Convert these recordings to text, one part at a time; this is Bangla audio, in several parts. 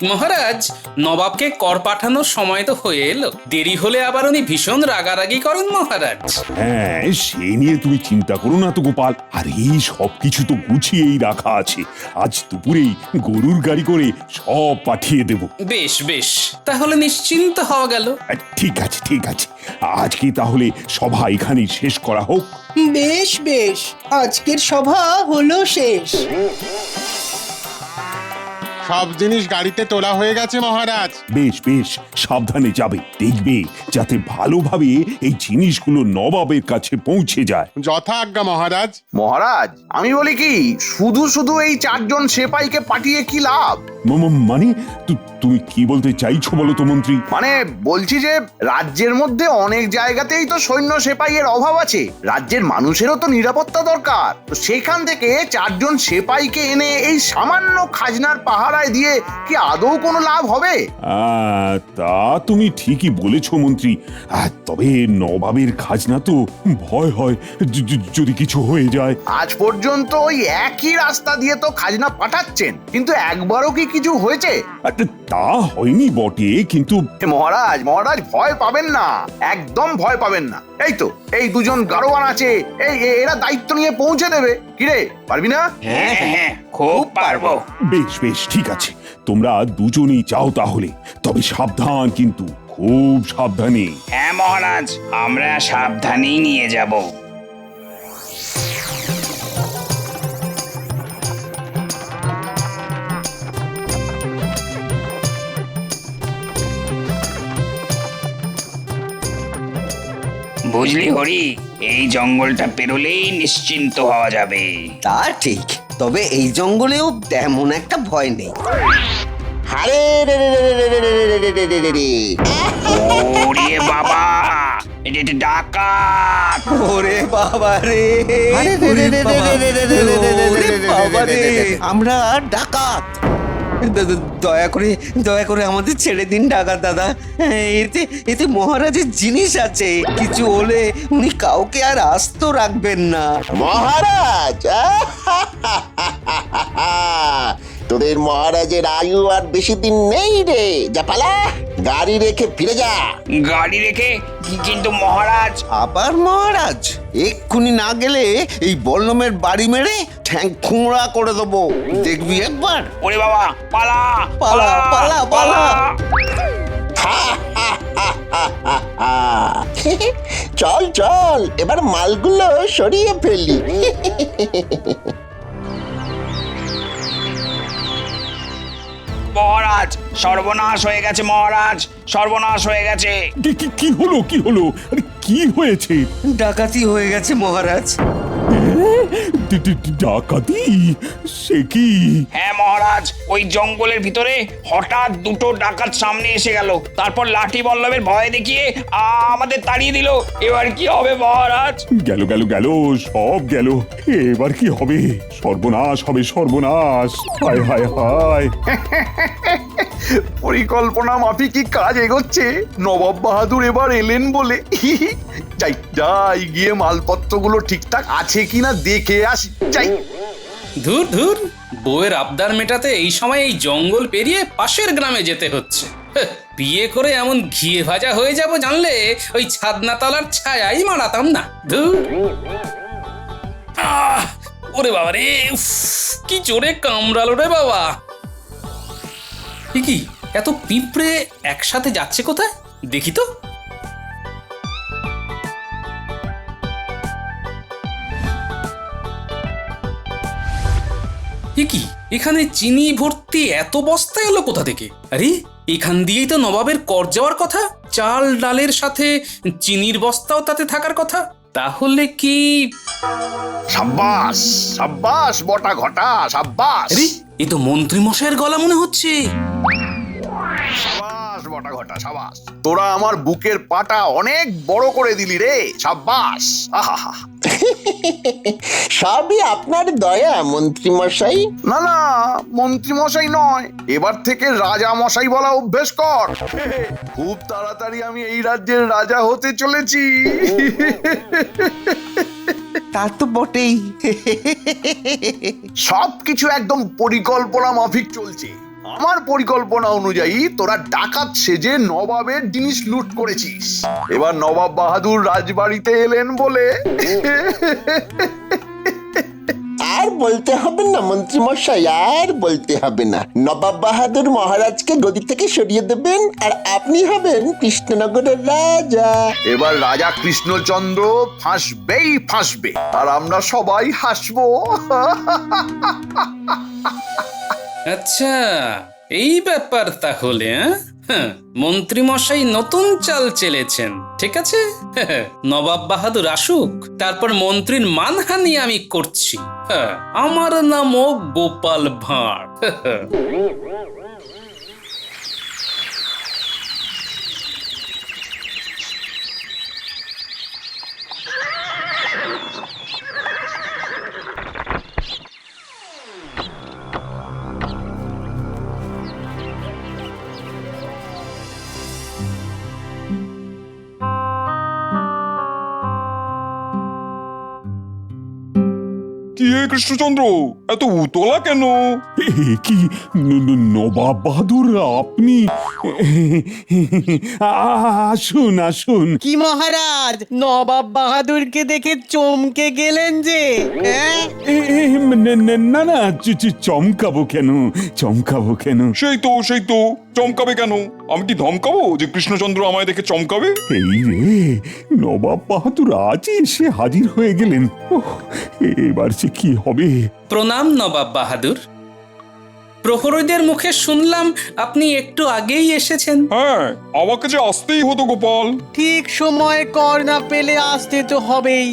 মহারাজ, নবাবকে কর পাঠানোর সময় তো হয়ে এলো, দেরি হলে আবার উনি ভীষণ রাগারাগি করেন মহারাজ। হ্যাঁ, সে নিয়ে তুমি চিন্তা করো না তো গোপাল। আর এই সবকিছু তো গুছিয়েই রাখা আছে। আজ দুপুরেই গরুর গাড়ি করে সব পাঠিয়ে দেব। বেশ বেশ, তাহলে নিশ্চিন্ত হওয়া গেল। ঠিক আছে ঠিক আছে, আজকে তাহলে সভা এখানেই শেষ করা হোক। বেশ বেশ, আজকের সভা হলো শেষ। সব জিনিস গাড়িতে তোলা হয়ে গেছে মহারাজ। বেশ বেশ, সাবধানে যাবে, দেখবে যাতে ভালোভাবে এই জিনিসগুলো নবাবের কাছে পৌঁছে যায়। যথাজ্ঞা মহারাজ। মহারাজ, আমি বলি কি, শুধু শুধু এই 4 জন সেপাইকে পাঠিয়ে কি লাভ? মানে তুমি কি বলতে চাইছো বলো তো মন্ত্রী? মানে বলছি যে রাজ্যের মধ্যে অনেক জায়গাতেই তো সৈন্য সেপাইয়ের অভাব আছে, রাজ্যের মানুষেরও তো নিরাপত্তা দরকার। তো সেখান থেকে 4 জন সেপাইকে এনে এই সামান্য খাজনার পাহারায় দিয়ে কি আদৌ কোনো লাভ হবে? তা তুমি ঠিকই বলেছো মন্ত্রী। তবে নবাবের খাজনা তো ভয় হয় যদি কিছু হয়ে যায়। আজ পর্যন্ত ওই একই রাস্তা দিয়ে তো খাজনা পাঠাচ্ছেন, কিন্তু একবারও কি কিছু হয়েছে? তা হয়নি বটে, কিন্তু মহারাজ মহারাজ ভয় পাবেন না, একদম ভয় পাবেন না। এই তো এই 2 জন গাড়োয়ান আছে, এরা দায়িত্ব নিয়ে পৌঁছে দেবে। কিরে, পারবি না? হ্যাঁ হ্যাঁ, খুব পারবো। বেশ বেশ, ঠিক আছে, তোমরা দুজনেই যাও তাহলে। তবে সাবধান, কিন্তু খুব সাবধানে। হ্যাঁ মহারাজ, আমরা সাবধানেই নিয়ে যাব। বুঝলি হরি, এই জঙ্গলটা পেরোলেই নিশ্চিন্ত হওয়া যাবে। তা ঠিক, তবে এই জঙ্গলেও তেমন একটা ভয় নেই। আরে রে রে রে রে রে রে রে রে রে রে রে রে। ওরে বাবা, এটা ডাকাত! ওরে বাবা রে, আরে রে রে রে রে রে রে রে রে রে রে রে রে বাবা রে, রে রে। আমরা ডাকাত। দয়া করে আমাদের ছেড়ে দিন ডাকাত দাদা। এতে এতে মহারাজের জিনিস আছে, কিছু হলে উনি কাউকে আর আস্ত রাখবেন না। মহারাজ, তোদের মহারাজের আয়ু আর বেশি দিন নেই রে। যা পালা, গাড়ি রেখে ফিরে যা। গাড়ি রেখে? কিন্তু মহারাজ। আবার মহারাজ? এক্ষুনি না গেলে এই বল্লমের বাড়ি মেরে ঠ্যাং খুঁড়া করে দেবো, দেখবি একবার। ওরে বাবা, পালা পালা পালা পালা। চল চল, এবার মালগুলো সরিয়ে ফেলি। মহারাজ, সর্বনাশ হয়ে গেছে মহারাজ, সর্বনাশ হয়ে গেছে। কি হলো কি হলো? আরে কি হয়েছে? ডাকাতি হয়ে গেছে মহারাজ। ডাকাতি? সে কি? হ্যাঁ মহারাজ, ওই জঙ্গলের ভিতরে হঠাৎ 2টো ডাকাত সামনে এসে গেল, তারপর লাঠি বল্লমের ভয় দেখিয়ে আমাদের তাড়িয়ে দিল। এবার কি হবে মহারাজ? গেল গেল গেল, সব গেল। এবার কি হবে? সর্বনাশ হবে, সর্বনাশ। হায় হায় হায়। পরিকল্পনা মাফিকই কাজ এগোচ্ছে। নবাব বাহাদুর এবার এলেন বলে যাই যাই গিয়ে মালপত্রগুলো ঠিকঠাক আছে কিনা দেখে আসি। যাই। ধুর ধুর, বউয়ের আবদার মেটাতে এই সময় এই জঙ্গল পেরিয়ে পাশের গ্রামে যেতে হচ্ছে। বিয়ে করে এমন ঘিয়ে ভাজা হয়ে যাব জানলে ওই ছাদনাতলার ছায়াই মারাতাম না। ধুর। ওরে বাবা রে, কি জোরে কামড়ালো রে বাবা। কি এত পিঁপড়ে একসাথে যাচ্ছে কোথায় দেখি তো। কি এখানে চিনি ভর্তি এত বস্তা এলো কোথা থেকে? আরে এখান দিয়েই তো নবাবের কর যাওয়ার কথা, চাল ডালের সাথে চিনির বস্তাও তাতে থাকার কথা। তাহলে কি? সাব্বাস সাব্বাস বটা ঘটা, সাব্বাস। আরে এ তো মন্ত্রী মশাইয়ের গলা মনে হচ্ছে। সাব্বাস বটা ঘটা, সাব্বাস। তোরা আমার বুকের পাটা অনেক বড় করে দিলি রে, সাব্বাস। আহা, সবই আপনার দয়া মন্ত্রী মশাই। না না, মন্ত্রী মশাই নয়, এবার থেকে রাজা মশাই বলা অভ্যেস কর। খুব তাড়াতাড়ি আমি এই রাজ্যের রাজা হতে চলেছি। তা তো বটেই। সবকিছু একদম পরিকল্পনা মাফিক চলছে। আমার পরিকল্পনা অনুযায়ী তোরা ডাকাত সেজে নবাবের জিনিস লুট করেছিস। এবার নবাব বাহাদুর রাজবাড়িতে এলেন বলে আর বলতে হবে না মন্ত্রী মশাই, আর বলতে হবে না। নবাব বাহাদুর মহারাজকে গদি থেকে সরিয়ে দেবেন আর আপনি হবেন কৃষ্ণনগরের রাজা। এবার রাজা কৃষ্ণচন্দ্র ফাঁসবেই ফাঁসবে, আর আমরা সবাই হাসবো। আচ্ছা, এই ব্যাপার তাহলে, হ্যাঁ? মন্ত্রী মশাই নতুন চাল চেলেছেন, ঠিক আছে। নবাব বাহাদুর আসুক, তারপর মন্ত্রীর মানহানি আমি করছি। হ্যাঁ, আমার নামও গোপাল ভাঁড়। কি হে কৃষ্ণচন্দ্র, এত উতলা কেন? কি নবাব বাহাদুর আপনি? আসুন আসুন। কি মহারাজ, নবাব বাহাদুরকে দেখে চমকে গেলেন যে? হ্যাঁ? না না, চমকাবো কেন, চমকাবো কেন? সেই তো চমকাবে কেন? আমি কি ধমকাবো যে কৃষ্ণচন্দ্র আমায় দেখে চমকাবে? এই রে, নবাব বাহাদুর আজই এসে হাজির হয়ে গেলেন। ওহ, এবার যে কি হবে। প্রণাম নবাব বাহাদুর। প্রহরীদের মুখে শুনলাম আপনি একটু আগেই এসেছেন। হ্যাঁ, আমাকে যে আসতেই হতো গোপাল। ঠিক সময় কর না পেলে আসতে তো হবেই।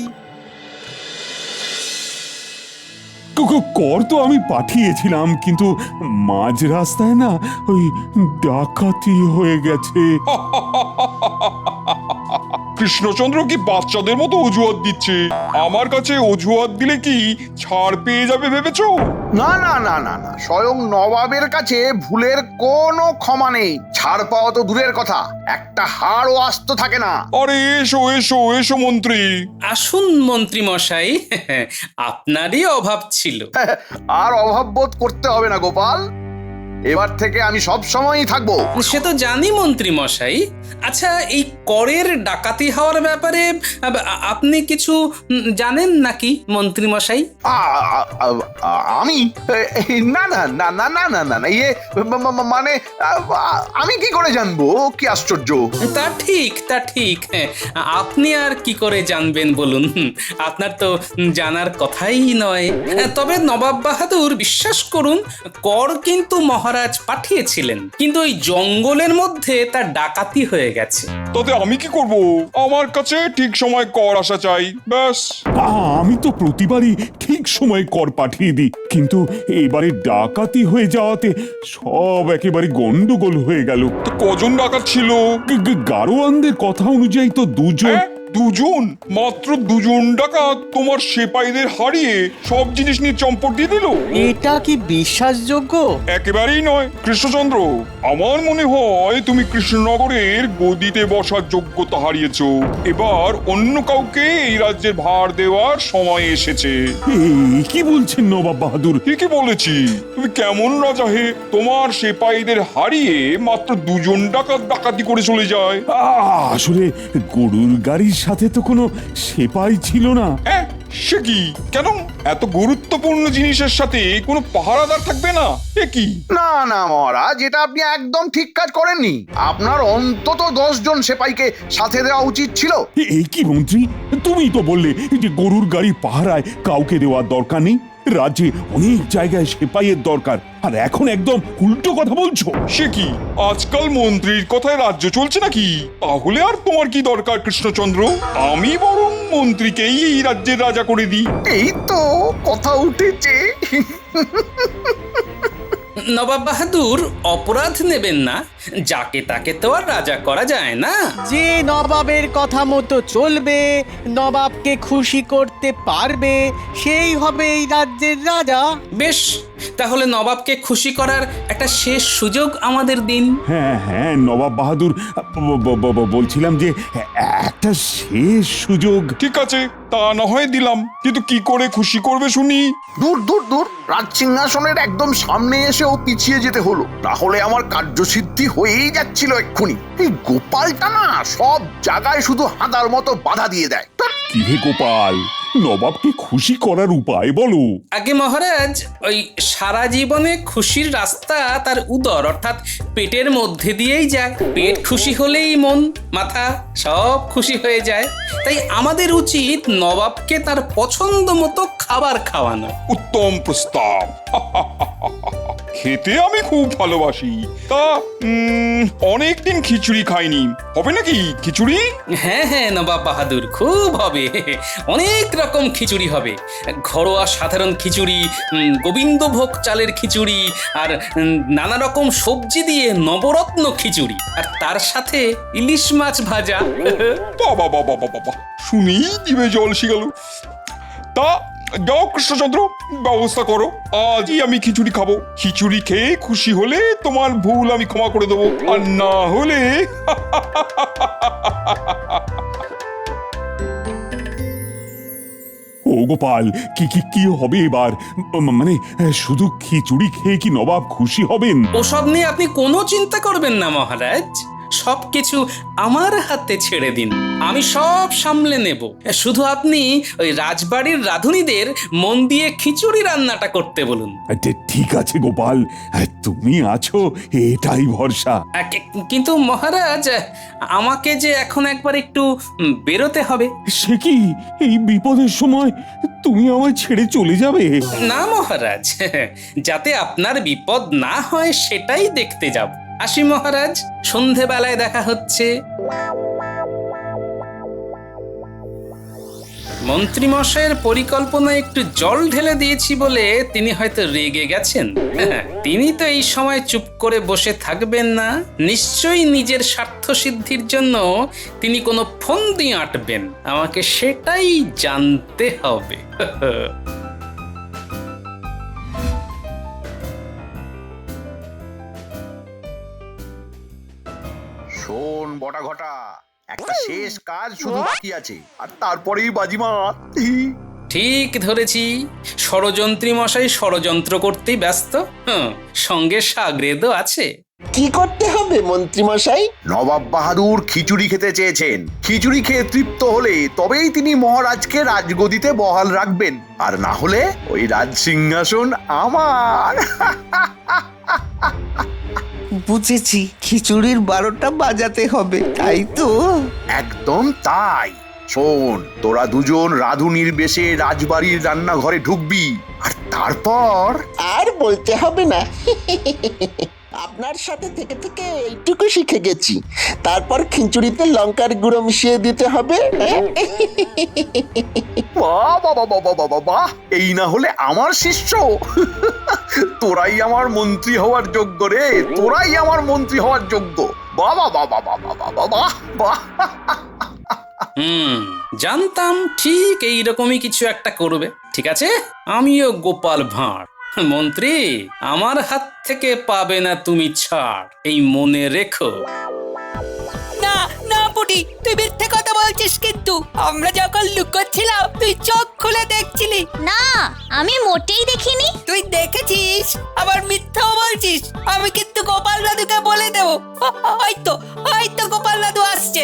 কর তো আমি পাঠিয়েছিলাম, কিন্তু মাঝ রাস্তায় না ওই ডাকাতি হয়ে গেছে। কৃষ্ণচন্দ্র কি বাচ্চাদের মতো অজুহাত দিচ্ছে? আমার কাছে অজুহাত দিলে কি ছাড় পেয়ে যাবে ভেবেছো? না না না না না, স্বয়ং নবাবের কাছে ভুলের কোনো ক্ষমা নেই। ছাড় পাওয়া তো দূরের কথা, একটা হাড়ও আস্ত থাকে না। আরে এসো এসো এসো মন্ত্রী। আসুন মন্ত্রী মশাই, আপনারই অভাব ছিল। আর অভাব বোধ করতে হবে না গোপাল, এবার থেকে আমি সব সময়ই থাকবো। সে তো জানি মন্ত্রী মশাই। আচ্ছা, এই করের ডাকাতি হওয়ার ব্যাপারে আপনি কিছু জানেন নাকি মন্ত্রী মশাই? আমি না না না না না না না না, ইয়ে মানে আমি কি করে জানবো? কি আশ্চর্য! তা ঠিক। হ্যাঁ, আপনি আর কি করে জানবেন বলুন? আপনার তো জানার কথাই নয়। তবে নবাব বাহাদুর বিশ্বাস করুন, কর কিন্তু মহারাজ পাঠিয়েছিলেন, কিন্তু ওই জঙ্গলের মধ্যে তার ডাকাতি হয়ে গেছে। তাতে আমি কি করব? আমার কাছে ঠিক সময় কর আসা চাই, ব্যাস। আমি তো প্রতিবারই ঠিক সময় কর পাঠিয়ে দিই, কিন্তু এবারে ডাকাতি হয়ে যাওয়াতে সব একেবারে গন্ডগোল হয়ে গেল। তো কজন ডাকাত ছিল? গারোয়ানদের কথা অনুযায়ী তো দুজন। দুজন? মাত্র দুজন ডাকাত তোমার সেপাইদের হারিয়ে সব জিনিস নিয়ে চম্পট দিয়ে দিল? এটা কি বিশ্বাসযোগ্য? একেবারেই নয় কৃষ্ণচন্দ্র। আমার মনে হয় তুমি কৃষ্ণনগরের গদিতে বসার যোগ্যতা হারিয়েছ। এবার অন্য কাউকে এই রাজ্যের ভার দেওয়ার সময় এসেছে। কি বলছেন নবাব বাহাদুর? ঠিকই বলেছি। তুমি কেমন রাজা হে? তোমার সেপাইদের হারিয়ে মাত্র দুজন ডাকাত ডাকাতি করে চলে যায়। আসলে গরুর গাড়ির সাথে তো কোনো সেপাই ছিল না। সে কি? কেন এত গুরুত্বপূর্ণ জিনিসের সাথে কোনো পাহারাদার থাকবে না? এ কি? না না মহারাজ, এটা আপনি একদম ঠিক কাজ করেননি। আপনার অন্তত 10 জন সেপাইকে সাথে দেওয়া উচিত ছিল। এই কি মন্ত্রী, তুমি তো বললে যে গরুর গাড়ি পাহারায় কাউকে দেওয়ার দরকার নেই। রাজ্যে অনেক জায়গায় সেপাইয়ের দরকার, আর এখন একদম উল্টো কথা বলছো। সে কি? আজকাল মন্ত্রীর কথায় রাজ্য চলছে নাকি? তাহলে আর তোমার কি দরকার কৃষ্ণচন্দ্র? আমি বরং মন্ত্রীকেই এই রাজ্যের রাজা করে দিই। এই তো কথা উঠেছে। নবাব বাহাদুর, অপরাধ নেবেন না। যাকে তাকে তো আর রাজা করা যায় না। যে নবাবের কথা মতো চলবে, নবাবকে খুশি করতে পারবে, সেই হবে এই রাজ্যের রাজা। বেশ, তাহলে নবাবকে খুশি করার একটা শেষ সুযোগ আমাদের দিন। হ্যাঁ হ্যাঁ নবাব বাহাদুর, বলছিলাম যে একটা শেষ সুযোগ। ঠিক আছে, তা না হয় দিলাম, কিন্তু কি করে খুশি করবে শুনি? দূর দূর দূর, রাজ সিংহাসনের একদম সামনে এসেও পিছিয়ে যেতে হলো, তাহলে আমার কার্যসিদ্ধি হয়েই যাচ্ছিল এক্ষুনি। এই গোপালটা না সব জায়গায় শুধু হাঁদার মতো বাধা দিয়ে দেয়। কি হে গোপাল, নবাবকে খুশি করার উপায় বলো। আগে মহারাজ, ওই সারা জীবনে খুশির রাস্তা তার উদর অর্থাৎ পেটের মধ্যে দিয়েই যায়। পেট খুশি হলেই মন মাথা সব খুশি হয়ে যায়। তাই আমাদের উচিত নবাবকে তার পছন্দ মতো খাবার খাওয়ানো। উত্তম প্রস্তাব। খেতে আমি খুব ভালোবাসি, তা অনেকদিন খিচুড়ি খাইনি, হবে নাকি খিচুড়ি? হ্যাঁ হ্যাঁ নবাব বাহাদুর, খুব হবে। অনেক রকম খিচুড়ি হবে। ঘরোয়া সাধারণ খিচুড়ি, গোবিন্দভোগ চালের খিচুড়ি, আর নানা রকম সবজি দিয়ে নবরত্ন খিচুড়ি, আর তার সাথে ইলিশ মাছ ভাজা। বাবা বাবা বাবা, শুনেই জিভে জল এসে গেল। তা যাও কৃষ্ণচন্দ্র, ব্যবস্থা করো, আজই আমি খিচুড়ি খাবো। খিচুড়ি খেয়ে খুশি হলে তোমার ভুল আমি ক্ষমা করে দেবো, আর না হলে ও গোপাল, কি কি কি হবে এবার? মানে শুধু খিচুড়ি খেয়ে কি নবাব খুশি হবেন? ওসব নিয়ে আপনি কোনো চিন্তা করবেন না মহারাজ, সবকিছু আমার হাতে ছেড়ে দিন, আমি সব সামলে নেব। শুধু আপনি ওই রাজবাড়ির রাঁধুনিদের মন দিয়ে খিচুড়ি রান্নাটা করতে বলুন। ঠিক আছে গোপাল, তুমি আছো এটাই ভরসা। কিন্তু মহারাজ, আমাকে যে এখন একবার একটু বেরোতে হবে। সে কি, এই বিপদের সময় তুমি আমায় ছেড়ে চলে যাবে? না মহারাজ, যাতে আপনার বিপদ না হয় সেটাই দেখতে যাব। আসি মহারাজ, সন্ধেবেলায় দেখা হচ্ছে। মন্ত্রীমশাইয়ের পরিকল্পনায় একটু জল ঢেলে দিয়েছি বলে তিনি হয়তো রেগে গেছেন। তিনি তো এই সময় চুপ করে বসে থাকবেন না, নিশ্চয়ই নিজের স্বার্থ সিদ্ধির জন্য তিনি কোনো ফন্দি আঁটবেন। আমাকে সেটাই জানতে হবে। শোন বটা ঘটা, একটা শেষ কাজ শুধু বাকি আছে, আর তারপরেই বাজিমাত। ঠিক ধরেছি, ষড়যন্ত্রী মশাই ষড়যন্ত্র করতেই ব্যস্ত। সঙ্গে সাগরেদও আছে। কি করতে হবে মন্ত্রী মশাই? নবাব বাহাদুর খিচুড়ি খেতে চেয়েছেন। খিচুড়ি খেয়ে তৃপ্ত হলে তবেই তিনি মহারাজকে রাজগদিতে বহাল রাখবেন, আর না হলে ওই রাজ সিংহাসন আমার। বুঝেছি, খিচুড়ির 12টা বাজাতে হবে, তাই তো? একদম তাই। শোন, তোরা দুজন রাধুনির বেশে রাজবাড়ির রান্নাঘরে ঢুকবি, আর তারপর আর বলতে হবে না, আপনার সাথে থেকে থেকে এইটুকু শিখে গেছি। তারপর খিচুড়িতে লঙ্কার গুঁড়ো মিশিয়ে দিতে হবে। বাহ বাবা বাবা বাবা বাহ, এই না হলে আমার শিষ্য। তোরাই আমার মন্ত্রী হওয়ার যোগ্য রে, তোরাই আমার মন্ত্রী হওয়ার যোগ্য। বাবা বাবা বাবা বাবা বাহ বাহ। জানতাম ঠিক এইরকমই কিছু একটা করবে। ঠিক আছে, আমিও গোপাল ভাঁড়। মন্ত্রী, আমার হাত থেকে পাবে না তুমি ছাড়, এই মনে রেখো। না না পুটি, তুই মিথ্যে কথা বলছিস, কিন্তু আমরা যখন লুকোচ্ছিলাম তুই চোখ খুলে দেখছিলি। না, আমি মোটেই দেখিনি। তুই দেখেছিস আবার মিথ্যাও বলছিস। আমি কিন্তু গোপাল দাদুকে বলে দেবো। হয়তো গোপাল দাদু আসছে।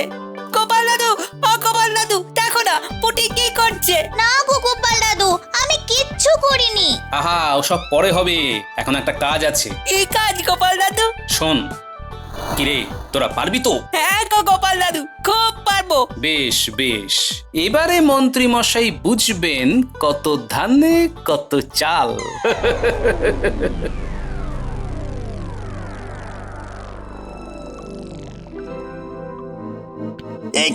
গোপাল দাদু, ও গোপাল দাদু, দেখো না পুটি কি করছে। না গো গোপাল দাদু, আমি কিচ্ছু করিনি। আহা, ওসব পরে হবে, এখন একটা কাজ আছে। কি কাজ গোপাল দাদু? শোন, কিরে তোরা পারবি তো? হ্যাঁ গো গোপাল দাদু, খুব পারবো। বেশ বেশ, এবারে মন্ত্রী মশাই বুঝবেন কত ধানে কত চাল।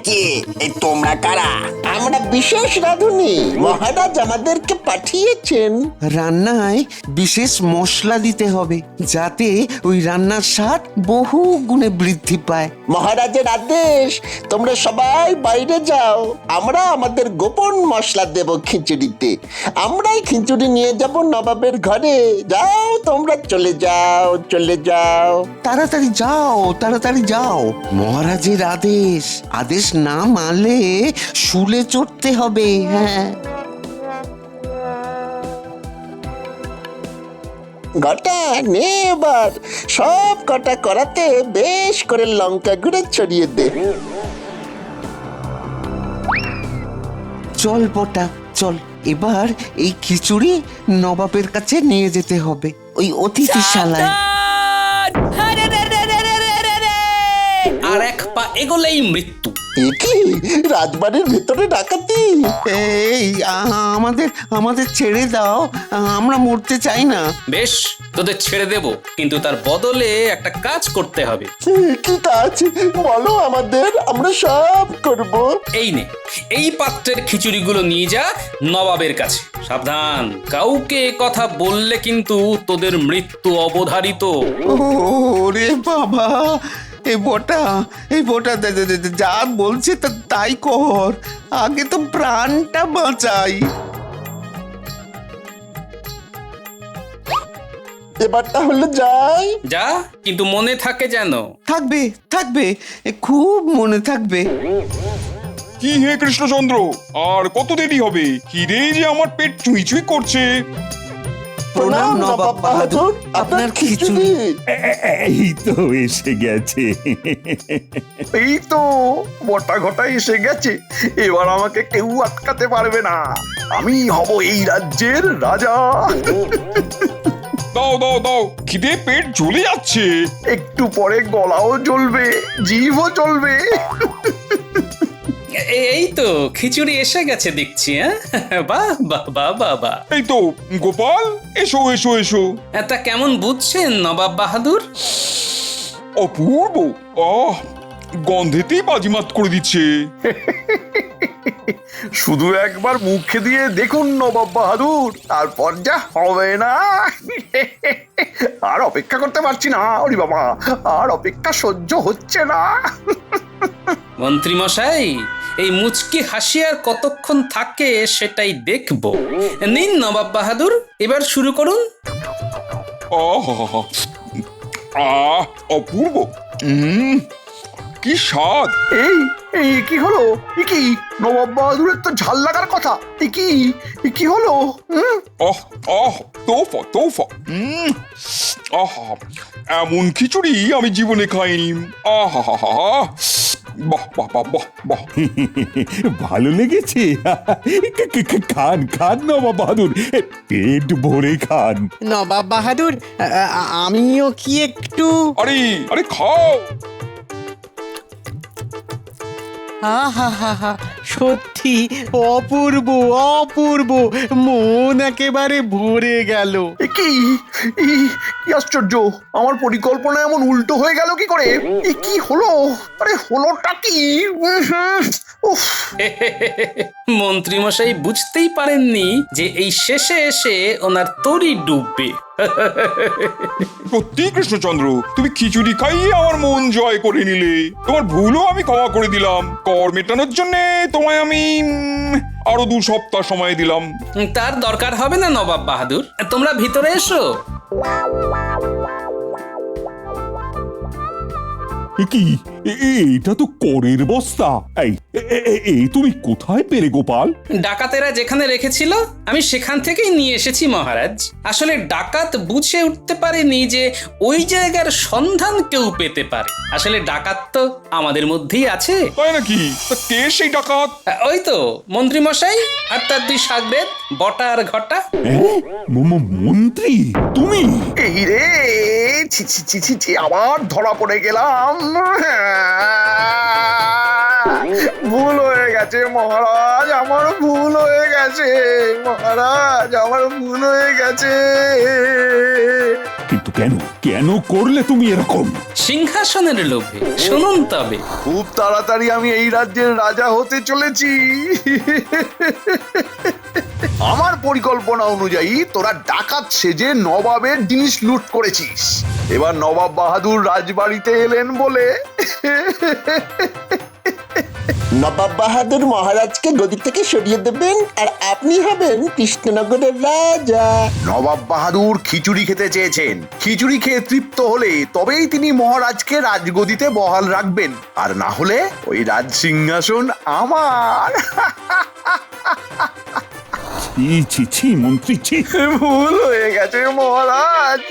কি এই তোমরা কারা? আমরা বিশেষ রাঁধুনি, মহারাজ আমাদেরকে পাঠিয়েছেন। রান্নায় বিশেষ মশলা দিতে হবে যাতে ওই রান্নার স্বাদ বহু গুণে বৃদ্ধি পায়। মহারাজের আদেশ, তোমরা সবাই বাইরে যাও। আমরা আমাদের গোপন মশলা দেব খিচুড়িতে। আমরাই খিচুড়ি নিয়ে যাব নবাবের ঘরে। যাও তোমরা, চলে যাও, চলে যাও। তাড়াতাড়ি যাও, তাড়াতাড়ি যাও। মহারাজের আদেশ, আদেশ না মানলে শুলে চড়তে হবে। হ্যাঁ, ঘটা নে এবার, সব কটা করাতে বেশ করে লঙ্কা গুঁড়ো ছড়িয়ে দে। চল পটা, চল। এবার এই খিচুড়ি নবাবের কাছে নিয়ে যেতে হবে, ওই অতিথিশালায়। আর এক পা এগোলেই মৃত্যু। এ কি রাজবাড়ির ভেতরে ডাকাতি? এই আমাদের আমাদের ছেড়ে দাও, আমরা মরতে চাই না। বেশ, তোদের ছেড়ে দেব, কিন্তু তার বদলে একটা কাজ করতে হবে। কি কাজ বলো আমাদের, আমরা সব করব। এই নে, এই পাত্রের খিচুড়িগুলো নিয়ে যা নবাবের কাছে। সাবধান, কাউকে এ কথা বললে কিন্তু তোদের মৃত্যু অবধারিত। ওরে বাবা, এই বটা যা বলছে তাই কর, আগে তো প্রাণটা বাঁচাই। এবার তাহলে যাই। যা, কিন্তু মনে থাকে যেন। থাকবে থাকবে, খুব মনে থাকবে। কি হে কৃষ্ণচন্দ্র, আর কত দেরি হবে? খিদে যে আমার পেট চুই চুই করছে। প্রণাম নবাব বাহাদুর, আপনার খিচুড়ি। এই তো এসে গেছে। এই তো বটা ঘটা এসে গেছে। এবার আমাকে কেউ আটকাতে পারবে না। আমি হব এই রাজ্যের রাজা। দাও দাও দাও, খিদে পেট জ্বলে যাচ্ছে। একটু পরে গলাও জ্বলবে, জিভও চলবে। এই তো খিচুড়ি এসে গেছে দেখছি। হ্যাঁ, বাহ বাহ বাহ বাহ বাহ। এই তো গোপাল, এসো এসো এসো। তা কেমন বুঝছেন নবাব বাহাদুর? অপূর্ব, গন্ধেতেই বাজিমাত করে দিচ্ছে। শুধু একবার মুখে দিয়ে দেখুন নবাব বাহাদুর, তারপর যা হবে না। আর অপেক্ষা করতে পারছি না, ওরে বাবা, আর অপেক্ষা সহ্য হচ্ছে না। মন্ত্রী মশাই, এই মুচকি হাসি আর কতক্ষণ থাকে সেটাই দেখবো। নিন নবাব বাহাদুর, এবার শুরু করুন। অপূর্ব, কি স্বাদ। এই কি হলো? কি নবাব বাহাদুরের তো ঝাল লাগার কথা। কি হলো? তোফা তোফা। এমন খিচুড়ি আমি জীবনে খাইনি। বাহ বাহ বাহ বাহ বাহ। ভালো লেগেছে? খান খান নবাব বাহাদুর, পেট ভরে খান। নবাব বাহাদুর, আমিও কি একটু? আরে আরে খাও। আহা, সত্যি অপূর্ব অপূর্ব, মন একেবারে ভরে গেল। কি আশ্চর্য, আমার পরিকল্পনা এমন উল্টো হয়ে গেল কি করে? কি হলো? আরে হলোটা কি? মন্ত্রী মশাই বুঝতেই পারেননি যে এই শেষে এসে ওনার তরি ডুববে। সত্যি কৃষ্ণচন্দ্র, তুমি খিচুড়ি খাইয়ে আমার মন জয় করে নিলে। তোমার ভুলও আমি ক্ষমা করে দিলাম। কর মেটানোর জন্য তোমায় আমি আরো 2 সপ্তাহ সময় দিলাম। তার দরকার হবে না নবাব বাহাদুর, তোমরা ভিতরে এসো। কি এটা তো করের বস্তা। এই তুমি কোথায় পেলে গোপাল? ডাকাতেরা যেখানে রেখেছিল আমি সেখান থেকেই নিয়ে এসেছি মহারাজ। আসলে ডাকাত বুঝে উঠতে পারেনি যে ওই জায়গার সন্ধান কেউ পেতে পারে। আসলে ডাকাত তো আমাদের মধ্যেই আছে। তাই নাকি? কে সেই ডাকাত? ওই তো মন্ত্রী মশাই আর তার 2 শাগরেদ, বটা আর ঘটা। মন্ত্রী তুমি? এই রে, ছি ছি ছি ছি ছি, আবার ধরা পড়ে গেলাম। ভুল হয়ে গেছে মহারাজ, আমার ভুল হয়ে গেছে মহারাজ, আমার ভুল হয়ে গেছে। কিন্তু কেন কেন করলে তুমি এরকম? সিংহাসনের লোভে। শুনুন তবে। খুব তাড়াতাড়ি আমি এই রাজ্যের রাজা হতে চলেছি। আমার পরিকল্পনা অনুযায়ী তোরা ডাকাত সেজে নবাবের জিনিস লুট করেছিস। এবার নবাব বাহাদুর রাজবাড়িতে এলেন বলে নবাব বাহাদুর মহারাজকে গদি থেকে সরিয়ে দেবেন আর আপনি হবেন কৃষ্ণনগরের রাজা। নবাব বাহাদুর খিচুড়ি খেতে চেয়েছেন। খিচুড়ি খেয়ে তৃপ্ত হলে তবেই তিনি মহারাজকে রাজগদিতে বহাল রাখবেন, আর না হলে ওই রাজ সিংহাসন আমার। ছি ছি ছি মন্ত্রী, ছি। ভুল হয়ে গেছে মহারাজ,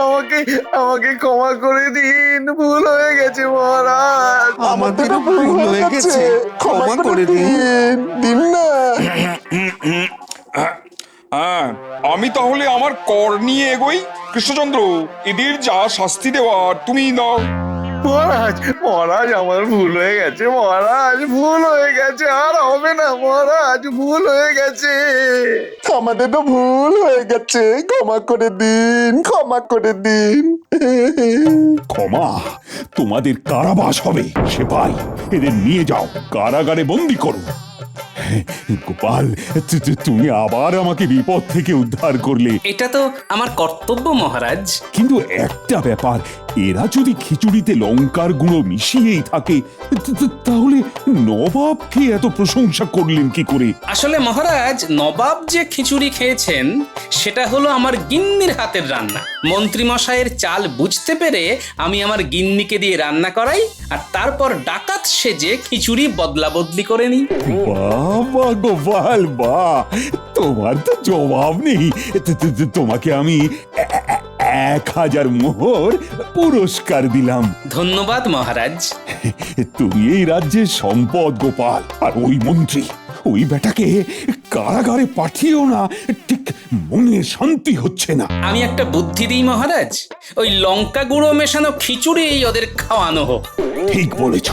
আমাকে আমাকে ক্ষমা করে দিন। ভুল হয়ে গেছে মহারাজ। আমাদেরও ভুল হয়ে গেছে, ক্ষমা করে দিন। দিন না। হ্যাঁ, আমি তাহলে আমার কর নিয়ে এগোই। কৃষ্ণচন্দ্র, এদের যা শাস্তি দেওয়ার তুমি দাও। মহারাজ মহারাজ আমার ভুল হয়ে গেছে মহারাজ, ভুল হয়ে গেছে, আর হবে না মহারাজ, ভুল হয়ে গেছে। আমাদেরও ভুল হয়ে গেছে, ক্ষমা করে দিন, ক্ষমা করে দিন। ক্ষমা? তোমাদের কারাবাস হবে। সেপাই, এদের নিয়ে যাও, কারাগারে বন্দি করো। গোপাল, তুমি আবার আমাকে বিপদ থেকে উদ্ধার করলে। এটা তো আমার কর্তব্য মহারাজ। কিন্তু একটা ব্যাপার, এরা যদি খিচুড়িতে লঙ্কার গুঁড়ো মিশিয়েই থাকে, তাহলে নবাবকে এত প্রশংসা করলেন কি করে? আসলে মহারাজ, নবাব যে খিচুড়ি খেয়েছেন সেটা হলো আমার গিন্নির হাতের রান্না। মন্ত্রী মশাইয়ের চাল বুঝতে পেরে আমি আমার গিন্নিকে দিয়ে রান্না করাই, আর তারপর ডাকাত সেজে খিচুড়ি বদলা বদলি করে নিই। বাবা গোপাল, বাহ, তোমার তো জবাব নেই। তোমাকে আমি 1000 মোহর পুরস্কার দিলাম। ধন্যবাদ মহারাজ। তুমি এই রাজ্যের সম্পদ গোপাল। আর ওই মন্ত্রী, ওই বেটাকে কারাগারে পাঠিয়েও না, ঠিক মনে শান্তি হচ্ছে না। আমি একটা বুদ্ধি দিই মহারাজ, ওই লঙ্কা গুঁড়ো মেশানো খিচুড়ি ওদের খাওয়ানো হোক। ঠিক বলেছ,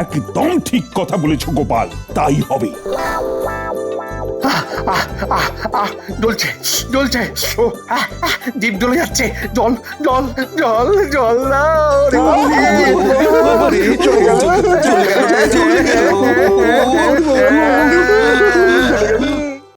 একদম ঠিক কথা বলেছ গোপাল, তাই হবে। জ্বলছে জ্বলছে, জিভ জ্বলে যাচ্ছে। জল জল জল জল দাও রে বাবারে। চলে গেল, চলে গেল, চলে গেল।